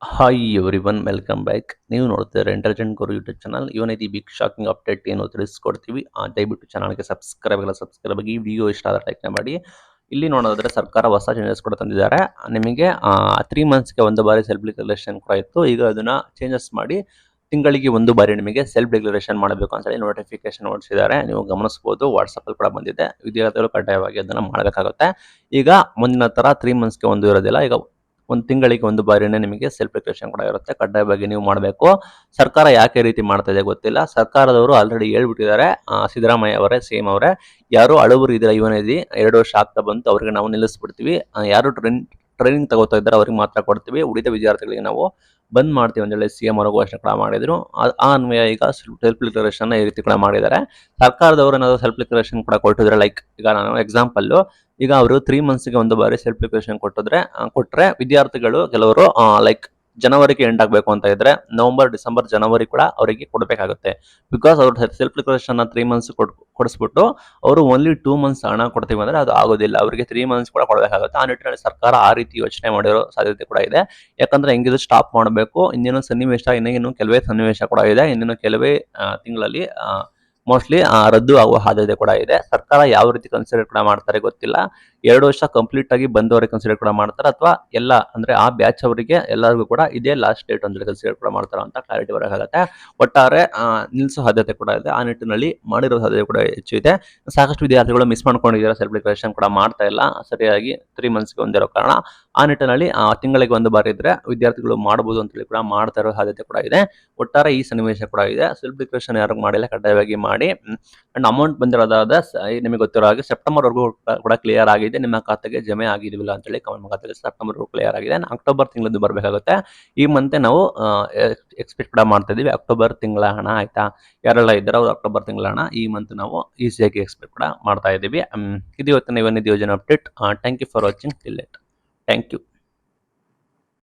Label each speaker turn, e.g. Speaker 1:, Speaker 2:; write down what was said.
Speaker 1: Hi everyone welcome back. ನೀವು ನೋಡ್ತಿದ್ದಾರೆ intelligent Guru YouTube channel. ಇವನೈತಿ ಬಿಗ್ ಶಾಕಿಂಗ್ ಅಪ್ಡೇಟ್ ಏನು ತಿಳಿಸ್ಕೊಡ್ತೀವಿ. ದಯವಿಟ್ಟು ಚಾನಲ್ಗೆ ಸಬ್ಸ್ಕ್ರೈಬ್ ಆಗಿ ವಿಡಿಯೋ ಇಷ್ಟ ಆದರೆ ಲೈಕ್ ಮಾಡಿ. ಇಲ್ಲಿ ನೋಡೋದಾದ್ರೆ ಸರ್ಕಾರ ಹೊಸ ಚೇಂಜಸ್ ಕೂಡ ತಂದಿದ್ದಾರೆ. ನಿಮಗೆ 3 ಮಂತ್ಸ್ಗೆ ಒಂದು ಬಾರಿ ಸೆಲ್ಫ್ ಡಿಕ್ಲರೇಷನ್ ಕೂಡ ಇತ್ತು. ಈಗ ಅದನ್ನ ಚೇಂಜಸ್ ಮಾಡಿ ತಿಂಗಳಿಗೆ ಒಂದು ಬಾರಿ ನಿಮಗೆ ಸೆಲ್ಫ್ ಡಿಕ್ಲರೇಷನ್ ಮಾಡಬೇಕು ಅಂತ ಹೇಳಿ ನೋಟಿಫಿಕೇಶನ್ ಹೊರಡಿಸಿದ್ದಾರೆ. ನೀವು ಗಮನಿಸಬಹುದು, ವಾಟ್ಸಪ್ ಅಲ್ಲಿ ಕೂಡ ಬಂದಿದೆ. ವಿದ್ಯಾರ್ಥಿಗಳು ಕಡ್ಡಾಯವಾಗಿ ಅದನ್ನ ಮಾಡಬೇಕಾಗುತ್ತೆ. ಈಗ ಮುಂದಿನ ತರ 3 ಮಂತ್ಸ್ಗೆ ಒಂದು ಇರೋದಿಲ್ಲ. ಈಗ ಒಂದು ತಿಂಗಳಿಗೆ ಒಂದು ಬಾರಿನೇ ನಿಮಗೆ ಸೆಲ್ಫ್ ಡಿಕ್ಲರೇಷನ್ ಕೂಡ ಇರುತ್ತೆ. ಕಡ್ಡಾಯವಾಗಿ ನೀವು ಮಾಡಬೇಕು. ಸರ್ಕಾರ ಯಾಕೆ ರೀತಿ ಮಾಡ್ತಾ ಇದೆ ಗೊತ್ತಿಲ್ಲ. ಸರ್ಕಾರದವರು ಆಲ್ರೆಡಿ ಹೇಳ್ಬಿಟ್ಟಿದ್ದಾರೆ. ಸಿದ್ದರಾಮಯ್ಯ ಅವರೇ ಸೇಮ್ ಅವರೇ, ಯಾರು ಹಳಬರು ಇದ್ರೆ ಇವನಿದಿ 2 ವರ್ಷ ಆಗ್ತಾ ಬಂತು ಅವ್ರಿಗೆ ನಾವು ನಿಲ್ಲಿಸ್ಬಿಡ್ತೀವಿ. ಯಾರು ಟ್ರೈನಿಂಗ್ ತಗೋತಾ ಇದ್ದಾರೆ ಅವ್ರಿಗೆ ಮಾತ್ರ ಕೊಡ್ತೀವಿ, ಉಳಿದ ವಿದ್ಯಾರ್ಥಿಗಳಿಗೆ ನಾವು ಬಂದ್ ಮಾಡ್ತೀವಿ ಅಂತ ಹೇಳಿ ಸಿಎಂ ಅವರು ಘೋಷಣೆ ಕೂಡ ಮಾಡಿದ್ರು. ಆ ಅನ್ವಯ ಈಗ ಸೆಲ್ಫ್ ಡಿಕ್ಲರೇಷನ್ ಈ ರೀತಿ ಕೂಡ ಮಾಡಿದ್ದಾರೆ. ಸರ್ಕಾರದವರು ಏನಾದ್ರು ಸೆಲ್ಫ್ ಡಿಕ್ಲರೇಷನ್ ಕೂಡ ಕೊಟ್ಟಿದ್ರೆ, ಲೈಕ್ ಈಗ ನಾನು ಎಕ್ಸಾಂಪಲ್, ಈಗ ಅವರು 3 ಮಂತ್ಸ್ಗೆ ಒಂದು ಬಾರಿ ಸೆಲ್ಫ್ ಡಿಕ್ಲರೇಷನ್ ಕೊಟ್ರೆ ವಿದ್ಯಾರ್ಥಿಗಳು ಕೆಲವರು ಲೈಕ್ ಜನವರಿಗೆ ಎಂಡ್ ಆಗಬೇಕು ಅಂತ ಇದ್ರೆ ನವೆಂಬರ್ ಡಿಸೆಂಬರ್ ಜನವರಿ ಕೂಡ ಅವರಿಗೆ ಕೊಡಬೇಕಾಗುತ್ತೆ. ಬಿಕಾಸ್ ಅವ್ರು ಸೆಲ್ಫ್ ಡಿಕ್ಲರೇಷನ್ 3 ಮಂತ್ಸ್ ಕೊಡಿಸ್ಬಿಟ್ಟು ಅವರು ಓನ್ಲಿ 2 ಮಂತ್ಸ್ ಹಣ ಕೊಡ್ತೀವಿ ಅಂದ್ರೆ ಅದು ಆಗೋದಿಲ್ಲ. ಅವರಿಗೆ 3 ಮಂತ್ಸ್ ಕೂಡ ಕೊಡಬೇಕಾಗುತ್ತೆ. ಆ ನಿಟ್ಟಿನಲ್ಲಿ ಸರ್ಕಾರ ಆ ರೀತಿ ಯೋಚನೆ ಮಾಡಿರೋ ಸಾಧ್ಯತೆ ಕೂಡ ಇದೆ. ಯಾಕಂದ್ರೆ ಹೆಂಗಿದ್ರು ಸ್ಟಾಪ್ ಮಾಡಬೇಕು. ಇನ್ನೇನು ಕೆಲವೇ ಸನ್ನಿವೇಶ ಕೂಡ ಇದೆ. ಇನ್ನೇನು ಕೆಲವೇ ತಿಂಗಳಲ್ಲಿ ಮೋಸ್ಟ್ಲಿ ರದ್ದು ಆಗುವ ಸಾಧ್ಯತೆ ಕೂಡ ಇದೆ. ಸರ್ಕಾರ ಯಾವ ರೀತಿ ಕನ್ಸಿಡರ್ ಕೂಡ ಮಾಡ್ತಾರೆ ಗೊತ್ತಿಲ್ಲ. 2 ವರ್ಷ ಕಂಪ್ಲೀಟ್ ಆಗಿ ಬಂದವರಿಗೆ ಕನ್ಸಿಡರ್ ಕೂಡ ಮಾಡ್ತಾರೆ, ಅಥವಾ ಎಲ್ಲ ಅಂದ್ರೆ ಆ ಬ್ಯಾಚ್ ಅವರಿಗೆ ಎಲ್ಲರಿಗೂ ಕೂಡ ಇದೇ ಲಾಸ್ಟ್ ಡೇಟ್ ಅಂತ ಕನ್ಸಿಡರ್ ಕೂಡ ಮಾಡ್ತಾರೆ ಅಂತ ಕ್ಲಾರಿಟಿ ಬರಕಾಗುತ್ತೆ. ಒಟ್ಟಾರೆ ನಿಲ್ಲಿಸೋ ಸಾಧ್ಯತೆ ಕೂಡ ಇದೆ. ಆ ನಿಟ್ಟಿನಲ್ಲಿ ಮಾಡಿರೋ ಸಾಧ್ಯತೆ ಕೂಡ ಹೆಚ್ಚು ಇದೆ. ಸಾಕಷ್ಟು ವಿದ್ಯಾರ್ಥಿಗಳು ಮಿಸ್ ಮಾಡ್ಕೊಂಡಿದ್ದಾರೆ, ಸೆಲ್ಫ್ ಡಿಕ್ಲರೇಷನ್ ಕೂಡ ಮಾಡ್ತಾ ಇಲ್ಲ ಸರಿಯಾಗಿ 3 ಮಂತ್ಸ್ಗೆ ಒಂದಿರೋ ಕಾರಣ. ಆ ನಿಟ್ಟಿನಲ್ಲಿ ತಿಂಗಳಿಗೆ ಒಂದು ಬಾರಿ ಇದ್ರೆ ವಿದ್ಯಾರ್ಥಿಗಳು ಮಾಡಬಹುದು ಅಂತ ಹೇಳಿ ಕೂಡ ಮಾಡ್ತಾ ಇರೋ ಸಾಧ್ಯತೆ ಕೂಡ ಇದೆ. ಒಟ್ಟಾರೆ ಈ ಸನ್ನಿವೇಶ ಕೂಡ ಇದೆ. ಸೆಲ್ಫ್ ಡಿಕ್ಲರೇಷನ್ ಯಾರು ಮಾಡಿಲ್ಲ ಕಡ್ಡಾಯವಾಗಿ ಮಾಡಿ. ಅಂಡ್ ಅಮೌಂಟ್ ಬಂದಿರೋದಾದ ನಿಮಗೆ ಗೊತ್ತಿರೋ ಹಾಗೆ ಸೆಪ್ಟೆಂಬರ್ ವರೆಗೂ ಕೂಡ ಕ್ಲಿಯರ್ ಆಗಿದೆ. ನಿಮ್ಮ ಖಾತೆಗೆ ಜಮೆ ಆಗಿದೆವಿಲ್ಲ ಅಂತ ಹೇಳಿ ಕಮೆಂಟ್ ಖಾತೆಗೆ ಸೆಪ್ಟೆಂಬರ್ ವರೆಗೂ ಕ್ಲಿಯರ್ ಆಗಿದೆ. ಅಕ್ಟೋಬರ್ ತಿಂಗಳದ್ದು ಬರಬೇಕಾಗುತ್ತೆ. ಈ ಮಂತ್ ನಾವು ಎಕ್ಸ್ಪೆಕ್ಟ್ ಕೂಡ ಮಾಡ್ತಾ ಇದೀವಿ ಅಕ್ಟೋಬರ್ ತಿಂಗಳ ಹಣ. ಆಯ್ತಾ, ಯಾರೆಲ್ಲ ಇದ್ದಾರೆ ಅವರು ಅಕ್ಟೋಬರ್ ತಿಂಗಳ ಹಣ ಈ ಮಂತ್ ನಾವು ಈಸಿಯಾಗಿ ಎಕ್ಸ್ಪೆಕ್ಟ್ ಕೂಡ ಮಾಡ್ತಾ ಇದೀವಿ. ಇದು ಇವತ್ತಿನ ಯೋಜನೆ update. Thank you for watching till it. Thank you.